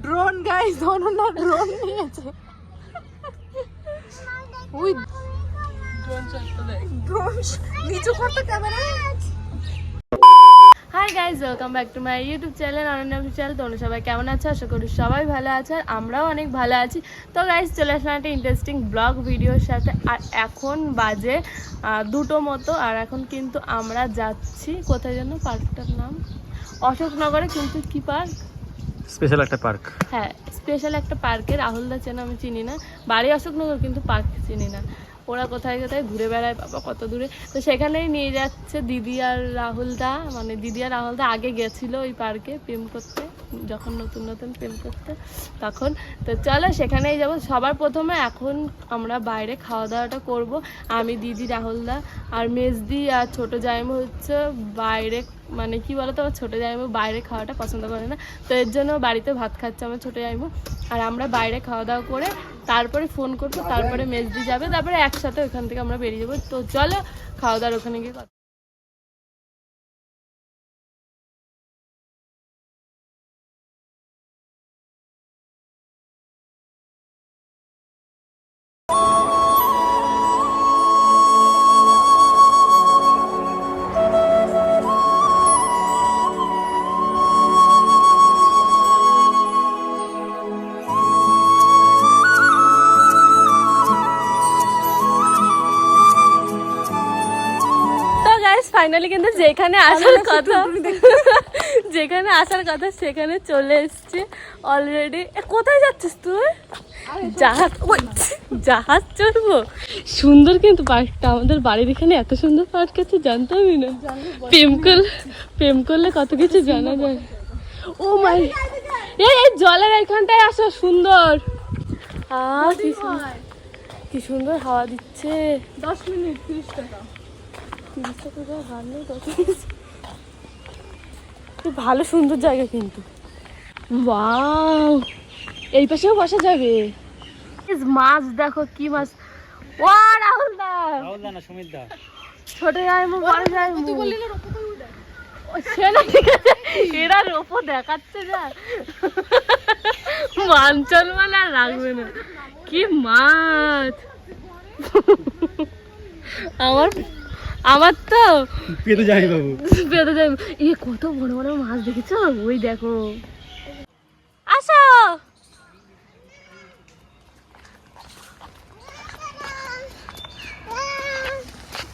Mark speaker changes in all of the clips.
Speaker 1: Drone guys, Ananya drone নিয়েছে। ওই drone শটটা দেখ, ড্রোন নিচু করতে camera. Hi guys, welcome back to my YouTube channel Ananya official. তোমরা সবাই কেমন আছো? আশা করি সবাই ভালো আছে, আর আমরাও অনেক ভালো আছি। তো গাইজ চলে আসলাম একটা ইন্টারেস্টিং ব্লগ ভিডিওর সাথে। আর এখন বাজে 2টো মতো, আর এখন কিন্তু আমরা যাচ্ছি কোথায় যেন, পার্কটার নাম অশোকনগরে। কিন্তু কি পার্ক?
Speaker 2: স্পেশাল একটা পার্ক।
Speaker 1: হ্যাঁ, স্পেশাল একটা পার্কে। রাহুলদা চেন আমি চিনি না, বাড়ি অশোকনগর কিন্তু পার্ক চিনি না। ওরা কোথায় কোথায় ঘুরে বেড়ায় বাবা, কত দূরে। তো সেখানেই নিয়ে যাচ্ছে দিদি আর রাহুলদা। মানে দিদি আর রাহুলদা আগে গেছিলো ওই পার্কে প্রেম করতে, যখন নতুন নতুন প্রেম করতে তখন। তো চলো সেখানেই যাবো। সবার প্রথমে এখন আমরা বাইরে খাওয়া দাওয়াটা করব। আমি, দিদি, রাহুলদা আর মেজদি আর ছোটো জাইমু হচ্ছে বাইরে। মানে কি বলতো, আমার ছোটো জাইমু বাইরে খাওয়াটা পছন্দ করে না, তো এর জন্য বাড়িতে ভাত খাচ্ছে আমার ছোটো জাইমু। আর আমরা বাইরে খাওয়া দাওয়া করে তারপরে ফোন করবো, তারপরে মেজদি যাবে, তারপরে একসাথে ওখান থেকে আমরা বেরিয়ে যাবো। তো চলো খাওয়া দাওয়ার ওখানে গিয়ে কথা। ফাইনালি কিন্তু যেখানে আসার কথা সেখানে চলে এসছে অলরেডি। কোথায় যাচ্ছিস তুই? জাহাজ চড়বো। সুন্দর কিন্তু পার্কটা, আমাদের বাড়ির এখানে এত সুন্দর পার্ক আছে জানতামই না। প্রেম করলে কত কিছু জানা যায়। ও মাই, এই জলের এখানটায় আসো, সুন্দর। কি সুন্দর হাওয়া দিচ্ছে। 10 মিনিট 30 টাকা। 30 টাকা হার নেই, ভালো সুন্দর জায়গা কিন্তু। ওয়াও, এই পাশেও বসা যাবে। মাছ দেখো, কি মাছ। ও রাহুলদা, রাহুলদা না সুমিতদা, ছোট জাইমু বড় জাইমু। এরা রোপো দেখাচ্ছে যা, মাঞ্চল মানে আর রাখবে না। কি মাছ! আমার তো
Speaker 2: পেতে যাই বাবু,
Speaker 1: পেতে যাই। কত বড় বড় মাছ দেখেছো? ওই দেখো, আসো।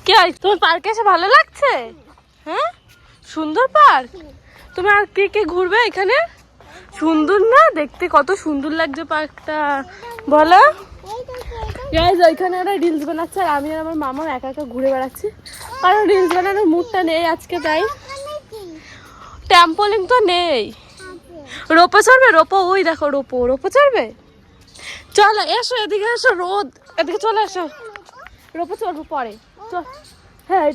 Speaker 1: কি হয়, তোমার পার্কে এসে ভালো লাগছে? হ্যাঁ, সুন্দর পার্ক। তুমি আর কে কে ঘুরবে এখানে? সুন্দর না দেখতে? কত সুন্দর লাগছে পার্কটা, বলো। গাইজ ওইখানে ওরা রিলস বানাচ্ছে, আর আমি আর আমার মামা একা একা ঘুরে বেড়াচ্ছি, কারণ রিলস বানানোর মুডটা নেই আজকে, তাই। ট্যাম্পোলিং তো নেই। রোপো চড়বে? রোপো, ওই দেখো রোপো চড়বে। চলো এসো, এদিকে এসো, রোদ, এদিকে চলে এসো। রোপো চড়বো পরে। হ্যাঁ,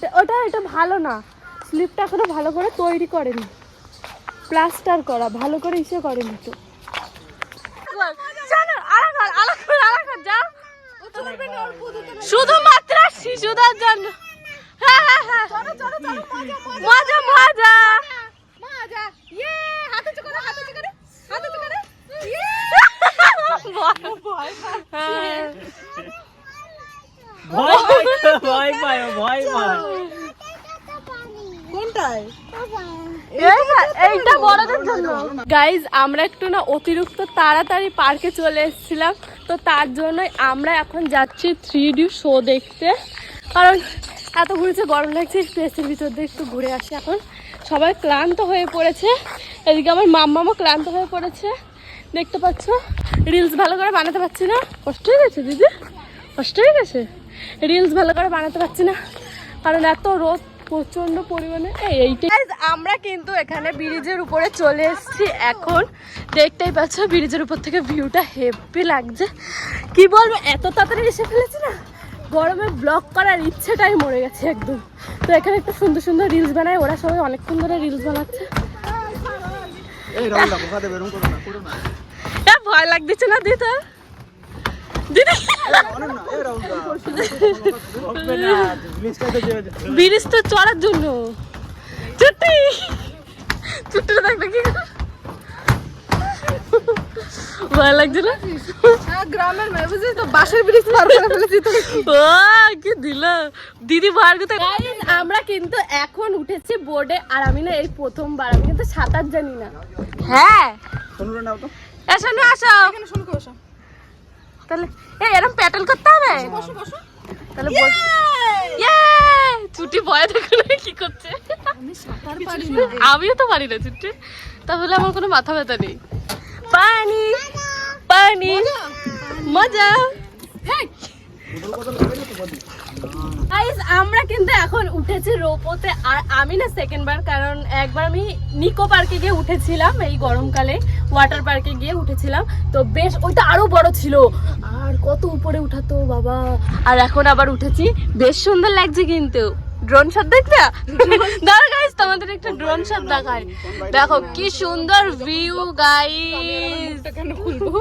Speaker 1: এটা ভালো না, স্লিপটা এখনো ভালো করে তৈরি করেনি, প্লাস্টার করা ভালো করে ইসে করেনি তো। শুধুমাত্র শিশুদের জন্য। হ্যাঁ হ্যাঁ হ্যাঁ, মজা মজা। এইটা বড়দের জন্য। গাইজ আমরা একটু না অতিরিক্ত তাড়াতাড়ি পার্কে চলে এসেছিলাম, তো তার জন্যই আমরা এখন যাচ্ছি 3D শো দেখতে। কারণ এত ঘুরেছে, গরম লাগছে, একটু এসির ভিতর দিয়ে একটু ঘুরে আসি। এখন সবাই ক্লান্ত হয়ে পড়েছে, এদিকে আমার মাম্মামও ক্লান্ত হয়ে পড়েছে, দেখতে পাচ্ছ। রিলস ভালো করে বানাতে পারছি না, কষ্ট হয়ে গেছে দিদি, কষ্ট হয়ে গেছে। রিলস ভালো করে বানাতে পারছি না কারণ এত রোদ প্রচন্ড পরিমাণে। এইটাই আমরা কিন্তু এখানে ব্রিজের উপরে চলে এসেছি। এখন দেখতেই পাচ্ছ ব্রিজের উপর থেকে ভিউটা হেভি লাগছে। কি বলবো, এত তাড়াতাড়ি এসে ফেলেছি না, গরমে ব্লগ করার ইচ্ছেটাই মরে গেছে একদম। তো এখানে একটু সুন্দর সুন্দর রিলস বানায়, ওরা সবাই অনেকক্ষণ ধরে রিলস বানাচ্ছে। ভয় লাগতেছে না দিদি? ব্রিজ তো চড়ার জন্য। ছুটি দেখবে কি ভয় লাগছে না?
Speaker 3: গ্রামের মেয়ে বুঝলি তো, বাঁশের ব্রিজ পার করে ফেলেছি তো।
Speaker 1: ও কি দিল দিদি ভার কথা। আমরা কিন্তু এখন উঠেছি বোর্ডে, আর আমি না এই প্রথমবার, আমি কিন্তু সাঁতার জানি না। হ্যাঁ এসো না, আসো
Speaker 3: এখানে শুনকো বসো।
Speaker 1: তাহলে এরকম প্যাটেল করতে হবে তাহলে। ইয়ে ছুটি ভয় দেখো না কি করছে।
Speaker 3: আমি সাঁতার পারি না।
Speaker 1: আমিও তো পারি না ছুটি, তাহলে আমার কোনো মাথা ব্যথা নেই। পানি পানি মজা। গাইস আমরা কিন্তু এখন উঠেছি রোপোতে, আর আমি না সেকেন্ড বার, কারণ একবার আমি নিকো পার্কে গিয়ে উঠেছিলাম এই গরমকালে, ওয়াটার পার্কে গিয়ে উঠেছিলাম, তো বেশ ওইটা আরো বড় ছিল, আর কত উপরে উঠাতো বাবা। আর এখন আবার উঠেছি, বেশ সুন্দর লাগছে কিন্তু। ড্রোন শট দেখতে দাঁড়া গাইস, তোমাদের একটা ড্রোন শট দেখায়। দেখো কি সুন্দর ভিউ গাইস।
Speaker 3: কেন খুলবো?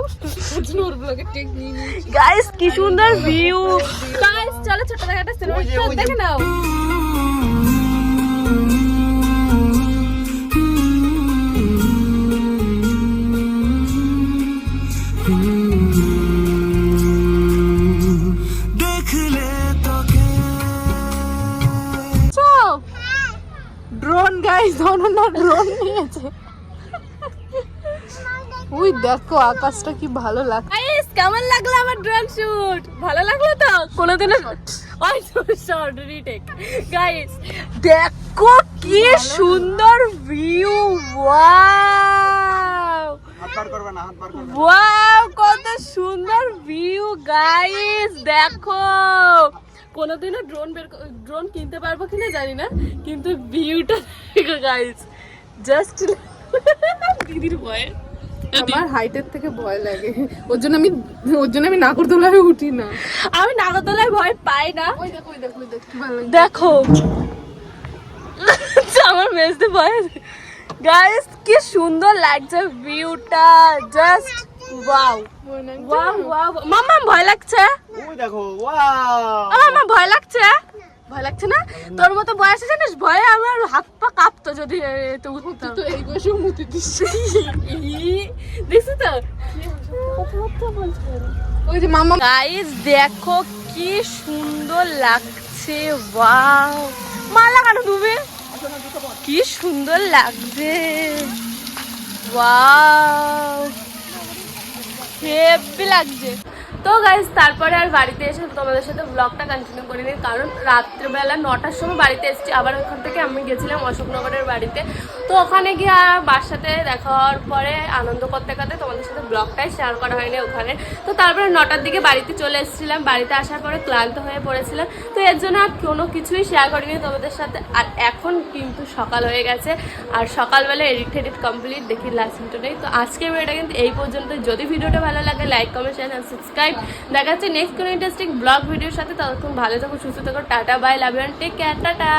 Speaker 3: ওর ব্লগে টেক নিয়ে নিয়েছি।
Speaker 1: গাইস কি সুন্দর ভিউ গাইস। চলো ছোট দেখা একটা সিনেমা দেখে নাও।
Speaker 3: ড্রোন গাইস, অনন্যা ড্রোন নিয়েছে। ওই দেখো আকাশটা কি ভালো লাগছে।
Speaker 1: গাইস কেমন লাগলো আমার ড্রোন শুট? ভালো লাগলো তো? কোনোদিনও ওই শর্ট রিটেক। গাইস দেখো কি সুন্দর ভিউ, ওয়াও ওয়াও কত সুন্দর ভিউ গাইস। দেখো কোনোদিনও ড্রোন কিনতে পারবো কিনা জানি না, কিন্তু ভিউটা দেখো গাইস। জাস্ট দিদির ভয়,
Speaker 3: আমার হাইটের থেকে ভয় লাগে, ওর জন্য আমি নাগরদোলায় উঠি না।
Speaker 1: আমি নাগরদোলায় ভয় পাই না।
Speaker 3: ওই দেখো ওই দেখো ওই দেখো কি ভালো লাগছে।
Speaker 1: দেখো আমার মেজতে ভয়। গাইস কি সুন্দর লাগছে ভিউটা, জাস্ট ওয়াও ওয়াও ওয়াও। মাম্মা ভয় লাগছে?
Speaker 2: ওই দেখো ওয়াও।
Speaker 1: মাম্মা ভয় লাগছে? ভয় লাগছে না? তোর মতো বয়সে জানিস ভয়ে আমার হাত পা কাঁপতো যদি তো উঠতাম।
Speaker 3: তো এই বয়সে মুতি দিচ্ছে।
Speaker 1: দেখছিস তো?
Speaker 3: ওই যে মামা
Speaker 1: গাইস দেখো কি সুন্দর লাগছে, ওয়াও। মা লাগানো তুমি, কি সুন্দর লাগছে, ওয়াও হেভি লাগছে। তো গাইস তারপরে আর বাড়িতে এসে তোমাদের সাথে ব্লগটা কন্টিনিউ করিনি, কারণ রাত্রেবেলা 9টার সময় বাড়িতে এসেছি। আবার ওখান থেকে আমি গেছিলাম অশোকনগরের বাড়িতে, তো ওখানে গিয়ে বাসাতে দেখা হওয়ার পরে আনন্দ করতে করতে তোমাদের সাথে ব্লগটাই শেয়ার করা হয়নি ওখানে। তো তারপরে 9টার দিকে বাড়িতে চলে এসেছিলাম, বাড়িতে আসার পরে ক্লান্ত হয়ে পড়েছিলাম, তো এর জন্য আর কোনো কিছুই শেয়ার করিনি তোমাদের সাথে। আর এখন কিন্তু সকাল হয়ে গেছে, আর সকালবেলা এডিট কমপ্লিট, দেখি লাস্ট ভিডিও নেই। তো আজকের ভিডিওটা কিন্তু এই পর্যন্ত। যদি ভিডিওটা ভালো লাগে লাইক কমেন্ট শেয়ার আর সাবস্ক্রাইব। দেখা যাচ্ছে নেক্সট কোনো ইন্টারেস্টিং ব্লগ ভিডিওর সাথে। ততক্ষণ ভালো থাকো, সুস্থ থাকো, tata bye, love you and take care, tata.